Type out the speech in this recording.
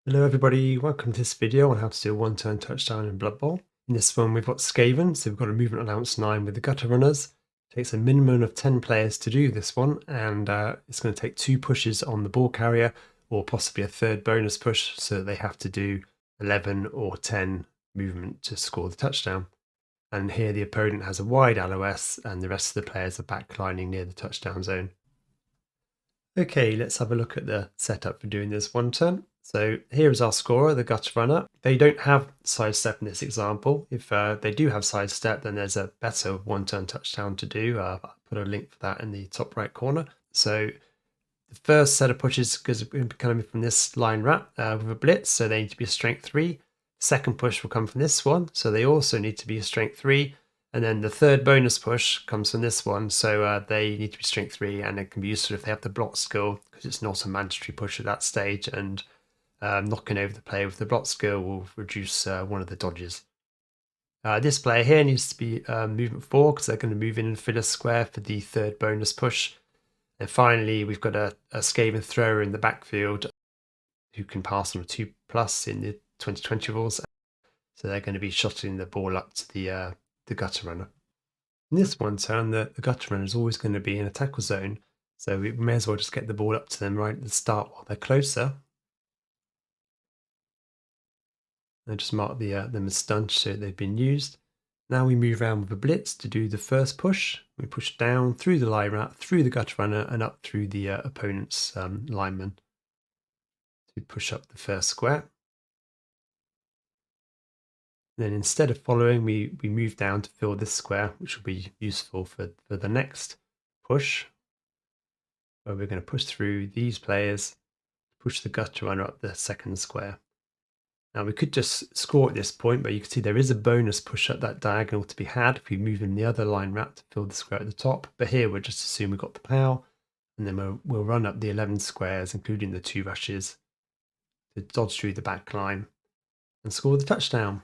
Hello everybody, welcome to this video on how to do a one-turn touchdown in Blood Bowl. In this one we've got Skaven, so we've got a movement allowance 9 with the gutter runners. It takes a minimum of 10 players to do this one, and it's going to take 2 pushes on the ball carrier, or possibly a third bonus push, so they have to do 11 or 10 movement to score the touchdown. And here the opponent has a wide LOS and the rest of the players are backlining near the touchdown zone. Okay, let's have a look at the setup for doing this one turn. So here is our scorer, the gutter runner. They don't have sidestep in this example. If they do have sidestep, then there's a better one-turn touchdown to do. I'll put a link for that in the top right corner. So the first set of pushes is coming from this line wrap with a blitz, so they need to be a strength 3. Second push will come from this one, so they also need to be a strength 3. And then the third bonus push comes from this one, so they need to be strength 3, and it can be useful if they have the block skill, because it's not a mandatory push at that stage, and knocking over the player with the block skill will reduce one of the dodges. This player here needs to be movement 4, because they're going to move in and fill a square for the third bonus push. And finally, we've got a Skaven thrower in the backfield who can pass on a 2+ in the 2020 rules. So they're going to be shotting the ball up to the gutter runner. In this one turn, the gutter runner is always going to be in a tackle zone. So we may as well just get the ball up to them right at the start while they're closer. And just mark them as stunned so they've been used. Now we move around with a blitz to do the first push. We push down through the line route, through the gutter runner, and up through the opponent's lineman to push up the first square. Then instead of following, we move down to fill this square, which will be useful for the next push, where we're going to push through these players, push the gutter runner up the second square. Now we could just score at this point, but you can see there is a bonus push up that diagonal to be had if we move in the other line wrap to fill the square at the top. But here we'll just assume we've got the power, and then we'll run up the 11 squares, including the 2 rushes, to dodge through the back line and score the touchdown.